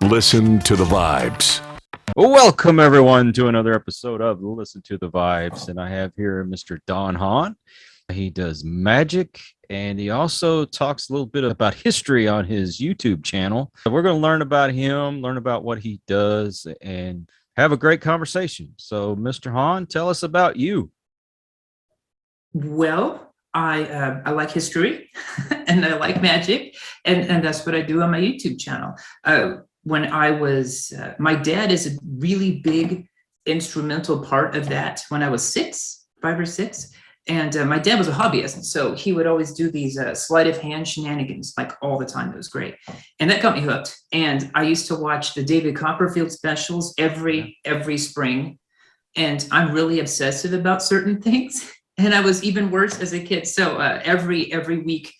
Listen to the vibes. Welcome, everyone, to another episode of Listen to the Vibes. And I have here Mr. Don Hahn. He does magic, and he also talks a little bit about history on his YouTube channel. So we're going to learn about him, learn about what he does, and have a great conversation. So, Mr. Hahn, tell us about you. Well, I like history and I like magic, and that's what I do on my YouTube channel. When I was, my dad is a really big instrumental part of that when I was 5 or 6. And my dad was a hobbyist, so he would always do these sleight of hand shenanigans like all the time. It was great, and that got me hooked. And I used to watch the David Copperfield specials every spring, and I'm really obsessive about certain things. And I was even worse as a kid. So every week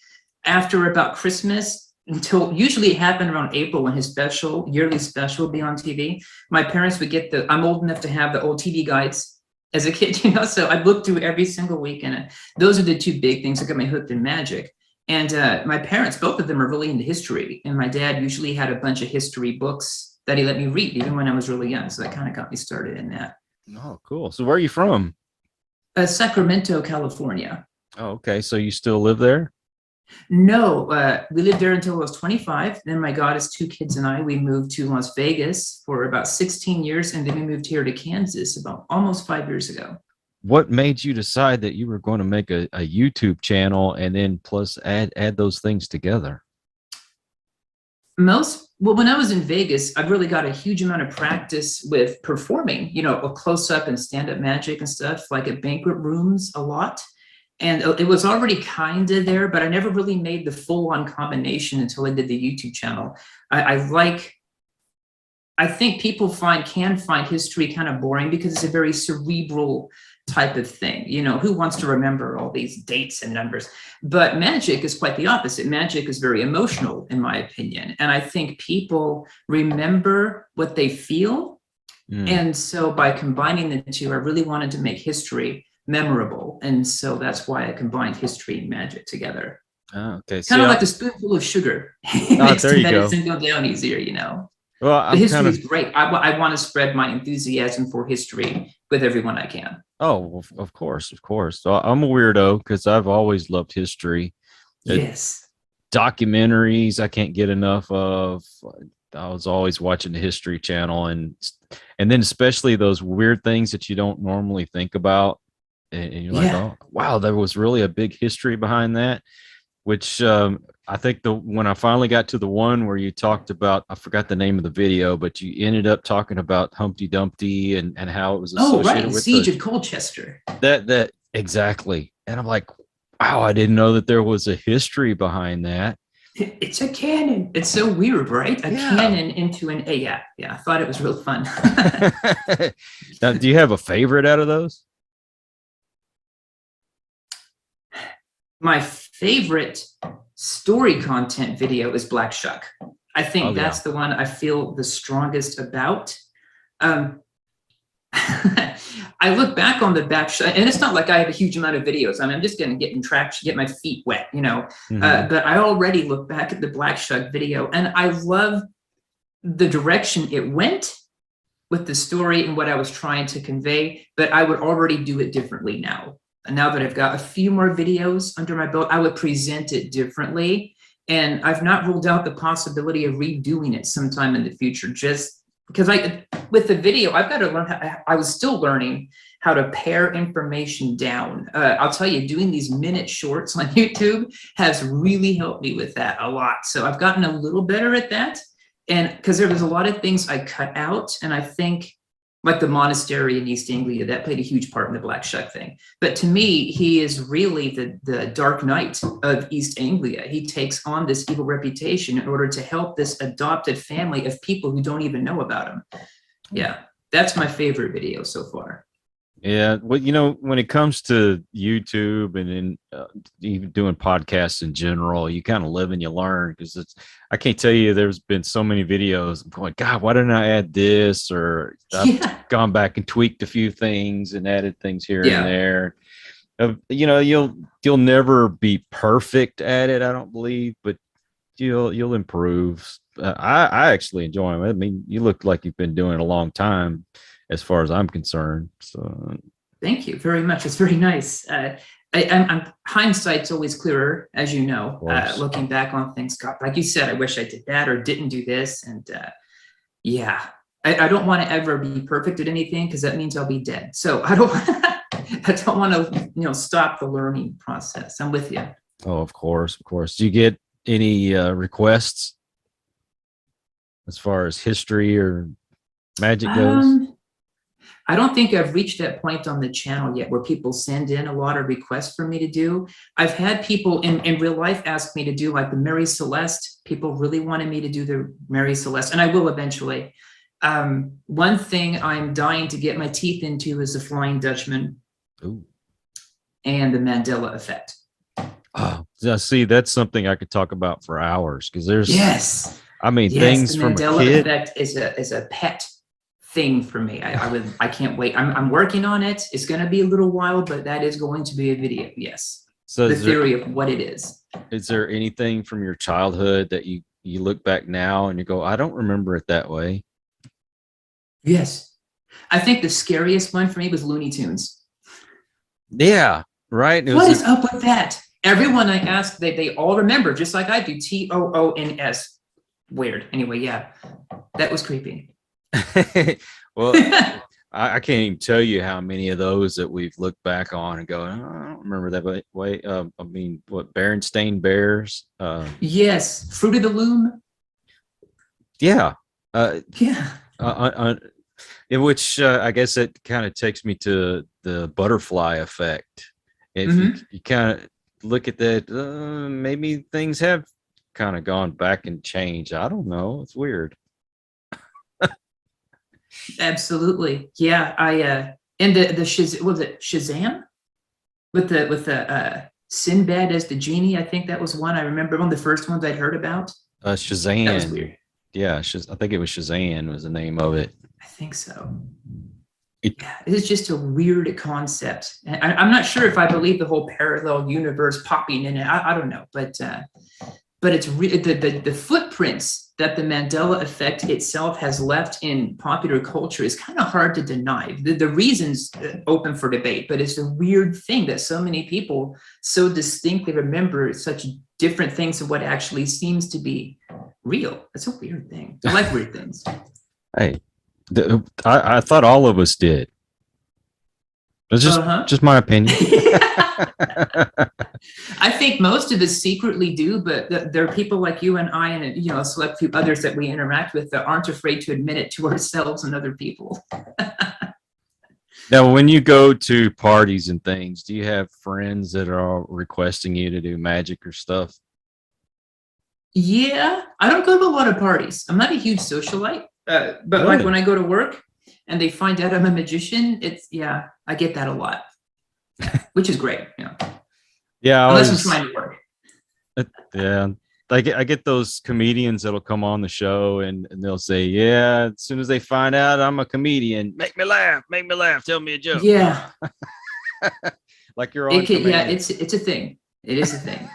after about Christmas, until usually it happened around April when his yearly special would be on TV, my parents would get I'm old enough to have the old TV guides as a kid, so I'd look through every single week. And those are the two big things that got me hooked in magic. And my parents, both of them are really into history. And my dad usually had a bunch of history books that he let me read even when I was really young. So that kind of got me started in that. Oh, cool. So where are you from? Sacramento, California. Oh, okay. So you still live there? No, we lived there until I was 25. Then my goddess, 2 kids and I, we moved to Las Vegas for about 16 years. And then we moved here to Kansas about almost 5 years ago. What made you decide that you were going to make a YouTube channel and then plus add those things together? When I was in Vegas, I really got a huge amount of practice with performing, a close-up and stand-up magic and stuff, like at banquet rooms a lot. And it was already kind of there, but I never really made the full-on combination until I did the YouTube channel. I think people can find history kind of boring because it's a very cerebral type of thing. Who wants to remember all these dates and numbers? But magic is quite the opposite. Magic is very emotional, in my opinion. And I think people remember what they feel. And so by combining the two, I really wanted to make history memorable. And so that's why I combined history and magic together. Oh, okay. Kind of like a spoonful of sugar. There you go. Medicine go down easier, Well, the history is great. I want to spread my enthusiasm for history with everyone I can. Oh, of course. So I'm a weirdo because I've always loved history. Yes. Documentaries I can't get enough of. I was always watching the History Channel, and then especially those weird things that you don't normally think about. And you're like, oh, wow, there was really a big history behind that, which I think when I finally got to the one where you talked about, I forgot the name of the video, but you ended up talking about Humpty Dumpty and how it was associated with Siege of Colchester. That exactly. And I'm like, wow, I didn't know that there was a history behind that. It's a canon. It's so weird, right? A canon into an yeah. I thought it was real fun. Now, do you have a favorite out of those? My favorite story content video is Black Shuck. I think that's the one I feel the strongest about. I look back on the Black Shuck, and it's not like I have a huge amount of videos. I mean, I'm just going to get in traction, get my feet wet, But I already look back at the Black Shuck video, and I love the direction it went with the story and what I was trying to convey, but I would already do it differently now. And now that I've got a few more videos under my belt, I would present it differently. And I've not ruled out the possibility of redoing it sometime in the future, just because with the video, I've got to learn I was still learning how to pare information down. I'll tell you, doing these minute shorts on YouTube has really helped me with that a lot. So I've gotten a little better at that. And because there was a lot of things I cut out, and I think like the monastery in East Anglia, that played a huge part in the Black Shuck thing. But to me, he is really the Dark Knight of East Anglia. He takes on this evil reputation in order to help this adopted family of people who don't even know about him. Yeah, that's my favorite video so far. Yeah, well, when it comes to YouTube and then even doing podcasts in general, you kind of live and you learn, because I can't tell you, there's been so many videos I'm going, God, why didn't I add this? Or I've gone back and tweaked a few things and added things here and there. You'll never be perfect at it, I don't believe, but you'll improve. I actually enjoy them. I mean, you look like you've been doing it a long time, as far as I'm concerned. So Thank you very much. It's very nice. I'm hindsight's always clearer, as you know, looking back on things. God, like you said, I wish I did that or didn't do this. And yeah, I don't want to ever be perfect at anything because that means I'll be dead. So I don't want to, stop the learning process. I'm with you. Oh, of course, of course. Do you get any requests as far as history or magic goes? I don't think I've reached that point on the channel yet where people send in a lot of requests for me to do. I've had people in real life ask me to do like the Mary Celeste. People really wanted me to do the Mary Celeste, and I will eventually. One thing I'm dying to get my teeth into is the Flying Dutchman. Ooh. And the Mandela effect. Oh, see, that's something I could talk about for hours because there's things the from Mandela a kid. effect is a pet thing for me. I can't wait. I'm working on it. It's going to be a little while, but that is going to be a video. Yes. So the theory of what it is. Is there anything from your childhood that you look back now and you go, I don't remember it that way? Yes. I think the scariest one for me was Looney Tunes. Yeah. Right. What is up with that? Everyone I asked, they all remember, just like I do. TOONS. Weird. Anyway, yeah, that was creepy. Well, I can't even tell you how many of those that we've looked back on and go, oh, I don't remember that way. I mean, what, Berenstain Bears? Yes, Fruit of the Loom. Yeah. Yeah. In which I guess it kind of takes me to the butterfly effect. If you kind of look at that, maybe things have kind of gone back and changed. I don't know. It's weird. Absolutely. Yeah. And the was it Shazam with the Sinbad as the genie? I think that was one I remember, one of the first ones I'd heard about. Shazam. That was weird. Yeah, I think it was Shazam was the name of it. I think so. Yeah, it's just a weird concept. And I'm not sure if I believe the whole parallel universe popping in it. I don't know, but it's the footprints that the Mandela effect itself has left in popular culture is kind of hard to deny. The reasons open for debate, but it's a weird thing that so many people so distinctly remember such different things of what actually seems to be real. It's a weird thing. I like weird things. Hey, I thought all of us did. It's just my opinion. I think most of us secretly do, but there are people like you and I, and a select few others that we interact with that aren't afraid to admit it to ourselves and other people. Now, when you go to parties and things, do you have friends that are requesting you to do magic or stuff? Yeah, I don't go to a lot of parties. I'm not a huge socialite, but really? Like when I go to work and they find out I'm a magician, I get that a lot, which is great. Yeah, unless I'm trying to work. Yeah, I get those comedians that'll come on the show and they'll say, yeah, as soon as they find out I'm a comedian, make me laugh, tell me a joke. Yeah. Like you're on command. Yeah, it's a thing. It is a thing.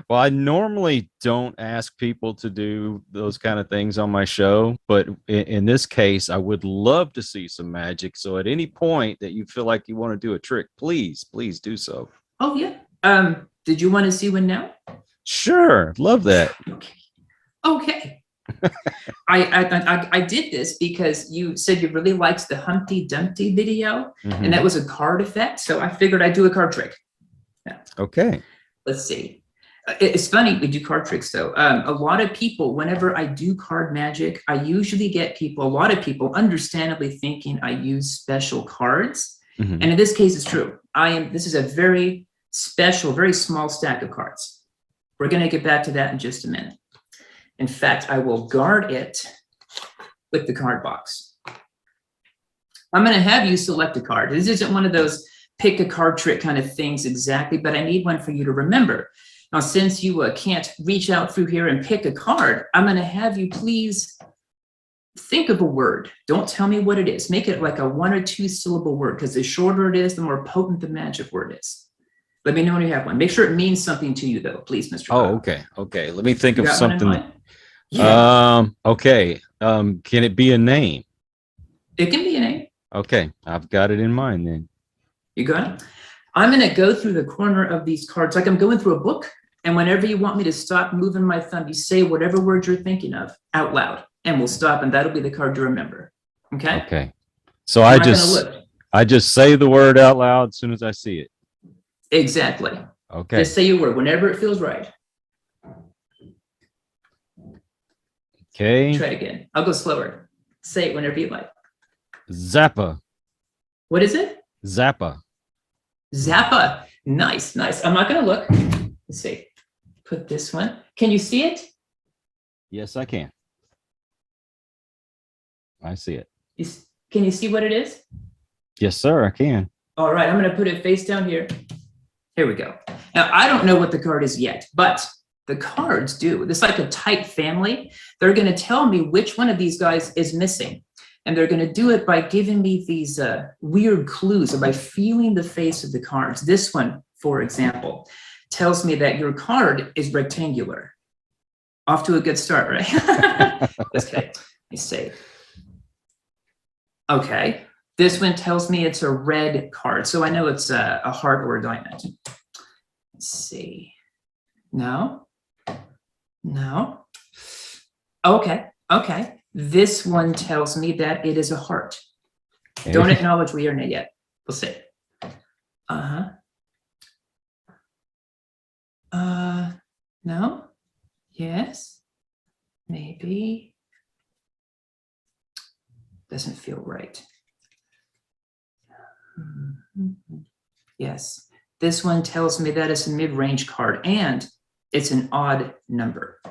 Well, I normally don't ask people to do those kind of things on my show, but in this case, I would love to see some magic. So at any point that you feel like you want to do a trick, please do so. Oh, yeah. Did you want to see one now? Sure. Love that. Okay. I did this because you said you really liked the Humpty Dumpty video, and that was a card effect. So I figured I'd do a card trick. Yeah. Okay. Let's see. It's funny we do card tricks though. A lot of people, whenever I do card magic, I usually get a lot of people understandably thinking I use special cards. And in this case, it's true. This is a very special, very small stack of cards. We're going to get back to that in just a minute. In fact, I will guard it with the card box. I'm going to have you select a card. This isn't one of those pick a card trick kind of things exactly, but I need one for you to remember. Now, since you can't reach out through here and pick a card, I'm going to have you please think of a word. Don't tell me what it is. Make it like a 1 or 2 syllable word, because the shorter it is, the more potent the magic word is. Let me know when you have one. Make sure it means something to you, though, please, Mr. Oh, okay. Let me think of something. Yeah, Okay. Can it be a name? it can be a name. Okay, I've got it in mind then. You got it? I'm going to go through the corner of these cards like I'm going through a book. And whenever you want me to stop moving my thumb, you say whatever word you're thinking of out loud, and we'll stop, and that'll be the card to remember. Okay? Okay. So I'm not going to look. I just say the word out loud as soon as I see it. Exactly. Okay. Just say your word whenever it feels right. Okay. Try it again. I'll go slower. Say it whenever you like. Zappa. What is it? Zappa. Zappa. Nice, nice. I'm not going to look. Let's see. Put this one. Can you see it? Yes, I can. I see it. Can you see what it is? Yes, sir, I can. All right, I'm going to put it face down here. Here we go. Now, I don't know what the card is yet, but the cards do. It's like a tight family. They're going to tell me which one of these guys is missing. And they're going to do it by giving me these weird clues or by feeling the face of the cards. This one, for example, tells me that your card is rectangular. Off to a good start, right? Okay, let me see. Okay, this one tells me it's a red card. So I know it's a heart or a diamond. Let's see. No. No. Okay. Okay. This one tells me that it is a heart. Okay. Don't acknowledge we are in it yet. We'll see. No. Yes. Maybe. Doesn't feel right. Yes. This one tells me that it's a mid-range card and it's an odd number.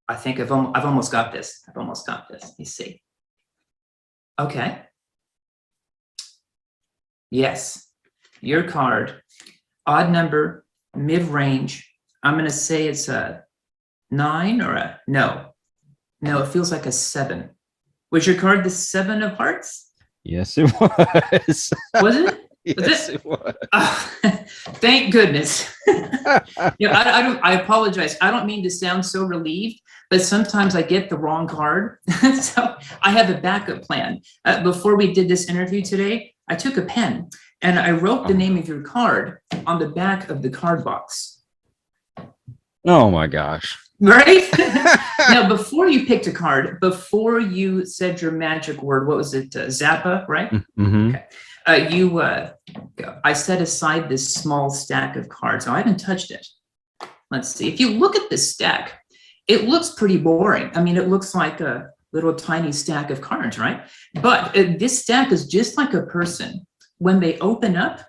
I think I've almost got this. I've almost got this. Let me see. Okay. Yes. Your card, odd number, mid-range. I'm going to say it's a 9 or a no. No, it feels like a 7. Was your card the 7 of hearts? Yes, it was. Was it? Yes, it was. Oh, thank goodness. I apologize. I don't mean to sound so relieved, but sometimes I get the wrong card. So I have a backup plan. Before we did this interview today, I took a pen and I wrote the name of your card on the back of the card box. Oh my gosh. Right? Now, before you picked a card, before you said your magic word, what was it? Zappa, right? Mm-hmm. Okay. I set aside this small stack of cards. Now, I haven't touched it. Let's see. If you look at this stack, it looks pretty boring. I mean, it looks like a little tiny stack of cards, right? But this stack is just like a person. When they open up,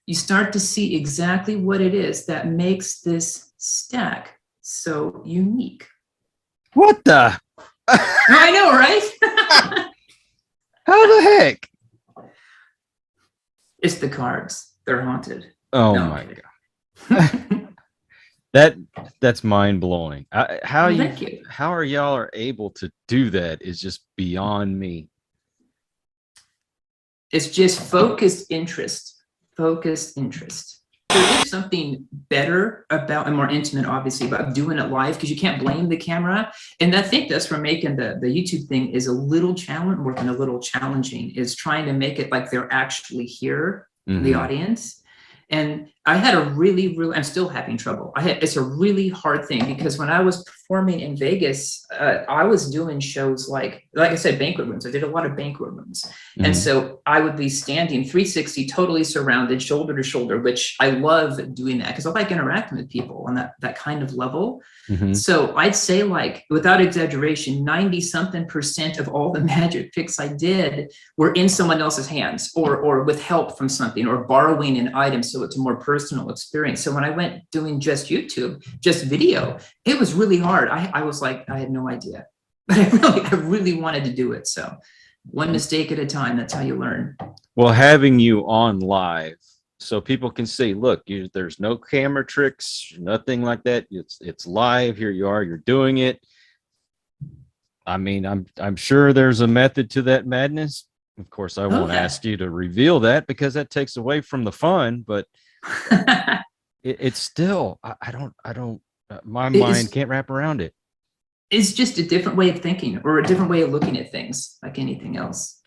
you start to see exactly what it is that makes this stack so unique. What the? I know, right? How the heck? It's the cards. They're haunted. Oh No, my god. That's mind blowing. How Thank you. How are y'all are able to do that is just beyond me. It's just focused interest. Focused interest. There is something better about and more intimate, obviously, about doing it live because you can't blame the camera. And I think that's where making the YouTube thing is a little challenging, more than a little challenging, is trying to make it like they're actually here, the audience. And I had a really, I'm still having trouble. It's a really hard thing because when I was performing in Vegas, I was doing shows like I said, banquet rooms. I did a lot of banquet rooms. And so I would be standing 360, totally surrounded, shoulder to shoulder, which I love doing that because I like interacting with people on that kind of level. So I'd say, like, without exaggeration, 90-something% of all the magic tricks I did were in someone else's hands or with help from something or borrowing an item. So it's a more personal experience. So when I went doing just YouTube, just video, it was really hard. I was like, I had no idea, but I really wanted to do it. So one mistake at a time. That's how you learn. Well, having you on live so people can see, look, there's no camera tricks, nothing like that. It's live. Here you are. You're doing it. I mean, I'm sure there's a method to that madness. Of course, I won't ask you to reveal that because that takes away from the fun. But it's still, I don't. My mind can't wrap around it. It's just a different way of thinking or a different way of looking at things, like anything else.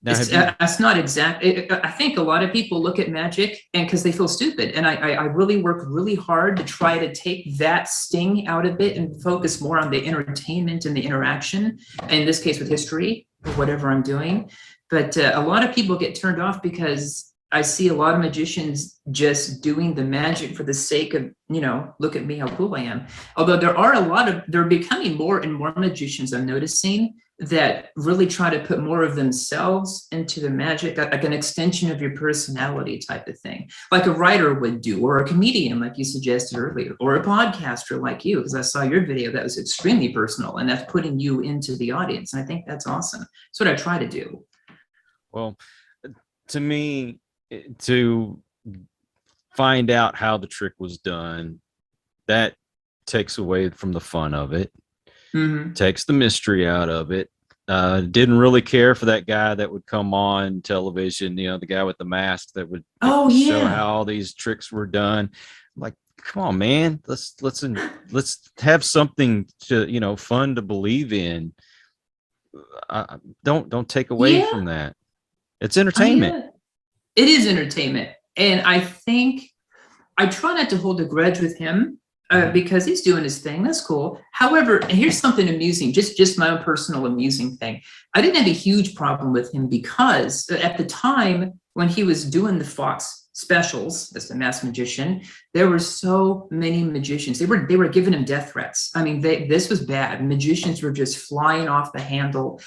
Now, It's not exact. I think a lot of people look at magic and because they feel stupid. And I really work really hard to try to take that sting out of it and focus more on the entertainment and the interaction, in this case with history or whatever I'm doing. But a lot of people get turned off because I see a lot of magicians just doing the magic for the sake of, look at me, how cool I am. Although there are becoming more and more magicians I'm noticing that really try to put more of themselves into the magic, like an extension of your personality type of thing, like a writer would do, or a comedian, like you suggested earlier, or a podcaster like you, because I saw your video that was extremely personal, and that's putting you into the audience. And I think that's awesome. That's what I try to do. Well, to me, to find out how the trick was done, that takes away from the fun of it. Takes the mystery out of it. Didn't really care for that guy that would come on television, the guy with the mask that would show how all these tricks were done. Like, come on, man, let's have something to fun to believe in. Don't take away from that. It's entertainment. It is entertainment, and I think I try not to hold a grudge with him. Because he's doing his thing. That's cool. However, here's something amusing, just my own personal amusing thing. I didn't have a huge problem with him because at the time when he was doing the Fox specials as the masked magician, there were so many magicians. They were giving him death threats. I mean, this was bad. Magicians were just flying off the handle.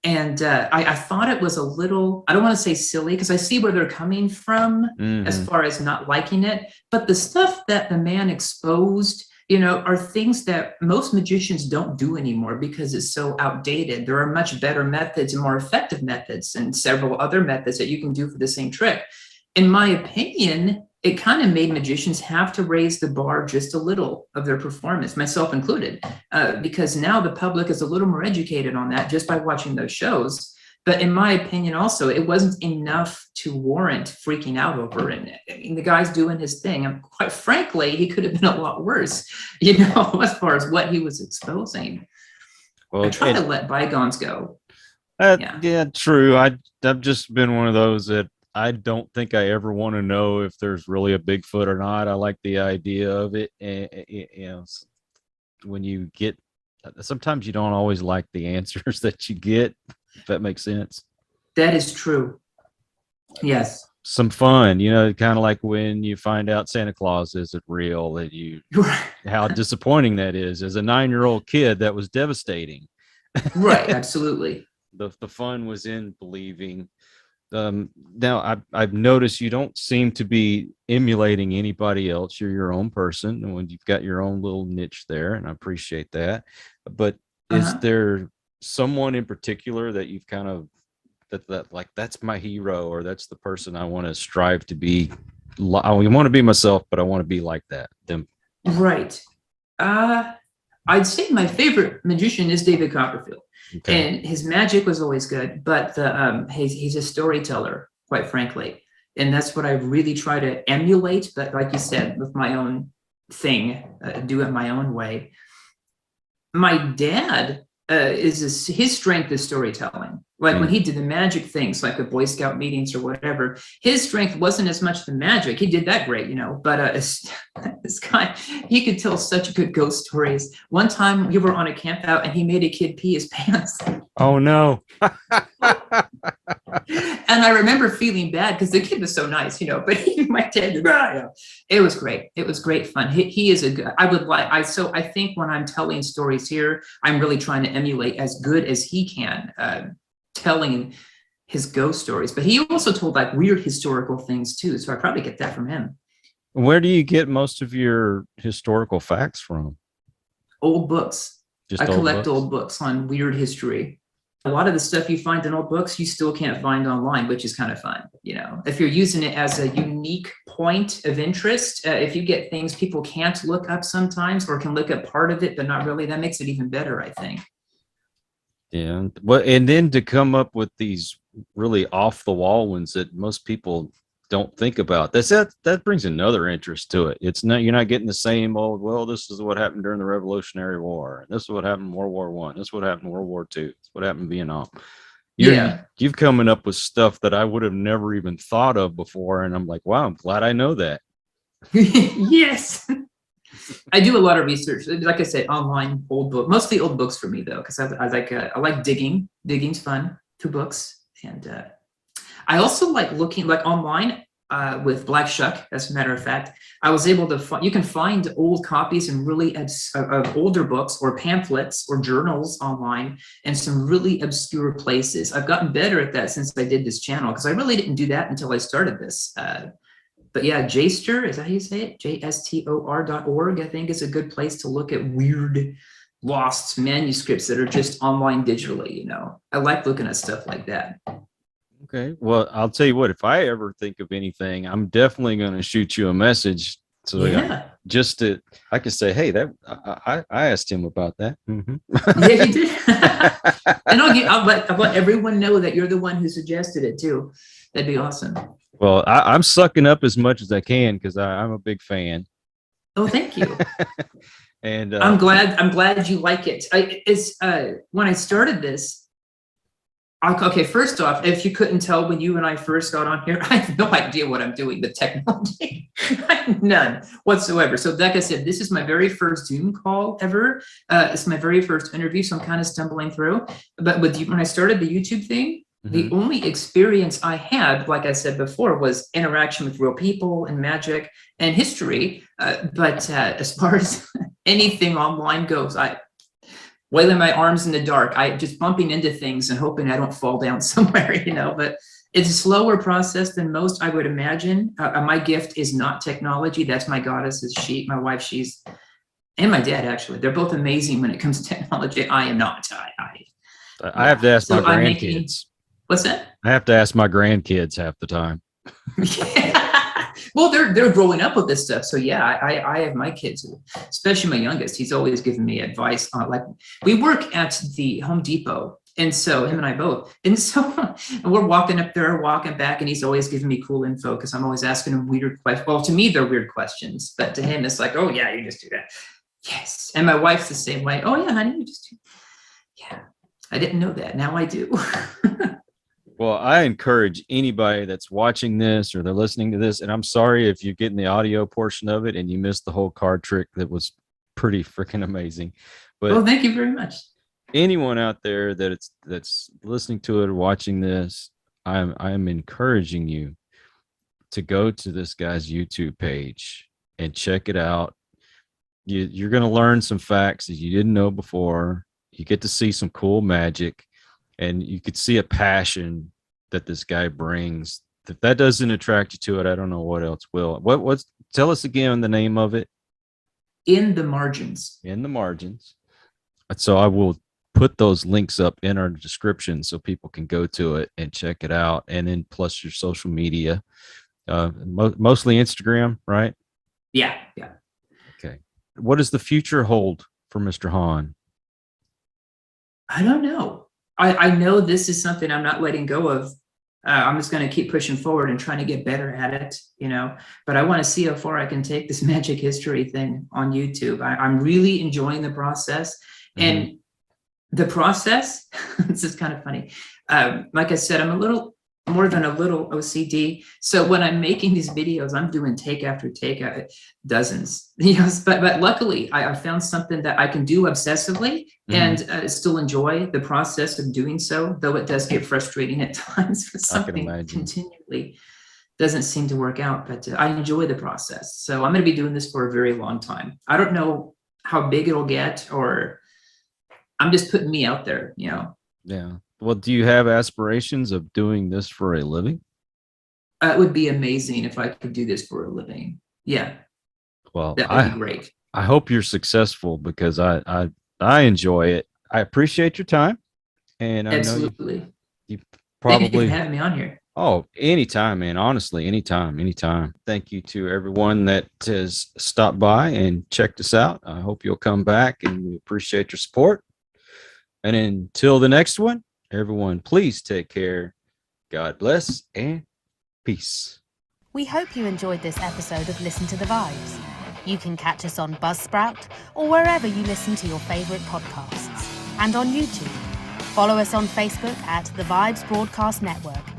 And I thought it was a little, I don't want to say silly, because I see where they're coming from as far as not liking it. But the stuff that the man exposed, are things that most magicians don't do anymore because it's so outdated. There are much better methods and more effective methods and several other methods that you can do for the same trick. In my opinion, it kind of made magicians have to raise the bar just a little of their performance, myself included, because now the public is a little more educated on that just by watching those shows. But in my opinion, also, it wasn't enough to warrant freaking out over it. I mean, the guy's doing his thing. And quite frankly, he could have been a lot worse, as far as what he was exposing. Well, I try to let bygones go. Yeah, true. I've just been one of those that I don't think I ever want to know if there's really a Bigfoot or not. I like the idea of it. And, when you get, sometimes you don't always like the answers that you get, if that makes sense. That is true. Yes. Some fun, kind of like when you find out Santa Claus isn't real, that how disappointing that is. As a 9-year-old kid, that was devastating. Right. Absolutely. The fun was in believing. Now I've noticed you don't seem to be emulating anybody else. You're your own person, and when you've got your own little niche there, and I appreciate that. But is there someone in particular that you've kind of that like, that's my hero, or that's the person I want to strive to be? I want to be myself, but I want to be like them. Right. I'd say my favorite magician is David Copperfield. Okay. And his magic was always good, but he's a storyteller, quite frankly. And that's what I really try to emulate. But like you said, with my own thing, do it my own way. My dad his strength is storytelling. Like when he did the magic things, like the Boy Scout meetings or whatever, his strength wasn't as much the magic. He did that great, but this guy, he could tell such good ghost stories. One time we were on a camp out and he made a kid pee his pants. Oh no. And I remember feeling bad because the kid was so nice, but my dad, it was great. It was great fun. He is a good, I think when I'm telling stories here, I'm really trying to emulate as good as he can, telling his ghost stories. But he also told like weird historical things too. So I probably get that from him. Where do you get most of your historical facts from? Old books. I collect old books on weird history. A lot of the stuff you find in old books, you still can't find online, which is kind of fun. If you're using it as a unique point of interest, if you get things people can't look up sometimes, or can look up part of it, but not really, that makes it even better, I think. Yeah. Well, and then to come up with these really off the wall ones that most people don't think about. That brings another interest to it. It's not, you're not getting the same old, well, this is what happened during the Revolutionary War, and this is what happened in World War One, this is what happened in World War Two, this is what happened in Vietnam. You've coming up with stuff that I would have never even thought of before, and I'm like, wow, I'm glad I know that. Yes. I do a lot of research, like I said, online, old book, mostly old books for me though, because I like digging. Digging's fun through books, and I also like looking like online with Black Shuck. As a matter of fact, I was able to find, you can find old copies and really of older books or pamphlets or journals online in some really obscure places. I've gotten better at that since I did this channel, because I really didn't do that until I started this. But yeah, JSTOR, is that how you say it? JSTOR.org, I think, is a good place to look at weird lost manuscripts that are just online digitally, you know. I like looking at stuff like that. Okay. Well, I'll tell you what, if I ever think of anything, I'm definitely going to shoot you a message. So Yeah. I could say, hey, that I asked him about that. Mm-hmm. Yeah, you did. And I'll let everyone know that you're the one who suggested it too. That'd be awesome. Well, I'm sucking up as much as I can because I'm a big fan. Oh, thank you. And I'm glad you like it. When I started this, okay, first off, if you couldn't tell when you and I first got on here, I have no idea what I'm doing with technology. None whatsoever. So like I said, this is my very first Zoom call ever. It's my very first interview, so I'm kind of stumbling through. But when I started the YouTube thing, the only experience I had, like I said before, was interaction with real people and magic and history. But as far as anything online goes, I wailing my arms in the dark. I just bumping into things and hoping I don't fall down somewhere, you know, but it's a slower process than most, I would imagine. My gift is not technology. That's my goddess, is my wife, and my dad, actually. They're both amazing when it comes to technology. I am not. I have to ask my grandkids. What's that? I have to ask my grandkids half the time. Well, they're growing up with this stuff. So yeah, I have my kids, especially my youngest. He's always giving me advice on, like, we work at the Home Depot. And so him and I both. And so we're walking up there, walking back, and he's always giving me cool info because I'm always asking him weird questions. Well, to me, they're weird questions, but to him, it's like, oh yeah, you just do that. Yes. And my wife's the same way. Oh yeah, honey, you just do. Yeah. I didn't know that. Now I do. Well, I encourage anybody that's watching this or they're listening to this, and I'm sorry if you're getting the audio portion of it and you missed the whole card trick that was pretty freaking amazing. But well, thank you very much. Anyone out there that's listening to it or watching this, I'm encouraging you to go to this guy's YouTube page and check it out. You're going to learn some facts that you didn't know before. You get to see some cool magic. And you could see a passion that this guy brings. If that doesn't attract you to it, I don't know what else will. Tell us again the name of it. In the Margins. In the Margins. So I will put those links up in our description so people can go to it and check it out. And then plus your social media, mostly Instagram, right? Yeah. Okay. What does the future hold for Mr. Hahn? I don't know. I know this is something I'm not letting go of. I'm just going to keep pushing forward and trying to get better at it, you know, but I want to see how far I can take this magic history thing on YouTube. I'm really enjoying the process. And the process, this is kind of funny. Like I said, I'm a little more than a little OCD. So when I'm making these videos, I'm doing take after take, dozens, you know, but luckily I found something that I can do obsessively and still enjoy the process of doing so, though it does get frustrating at times for something continually doesn't seem to work out, but I enjoy the process. So I'm going to be doing this for a very long time. I don't know how big it'll get, or I'm just putting me out there, you know? Yeah. Well, do you have aspirations of doing this for a living? It would be amazing if I could do this for a living. Yeah. Well, that would be great. I hope you're successful because I enjoy it. I appreciate your time. And absolutely. I know you probably thank you for having me on here. Oh, anytime, man. Honestly, anytime. Thank you to everyone that has stopped by and checked us out. I hope you'll come back, and we appreciate your support. And until the next one, everyone, please take care. God bless and peace. We hope you enjoyed this episode of Listen to the Vibes. You can catch us on Buzzsprout or wherever you listen to your favourite podcasts. And on YouTube. Follow us on Facebook at The Vibes Broadcast Network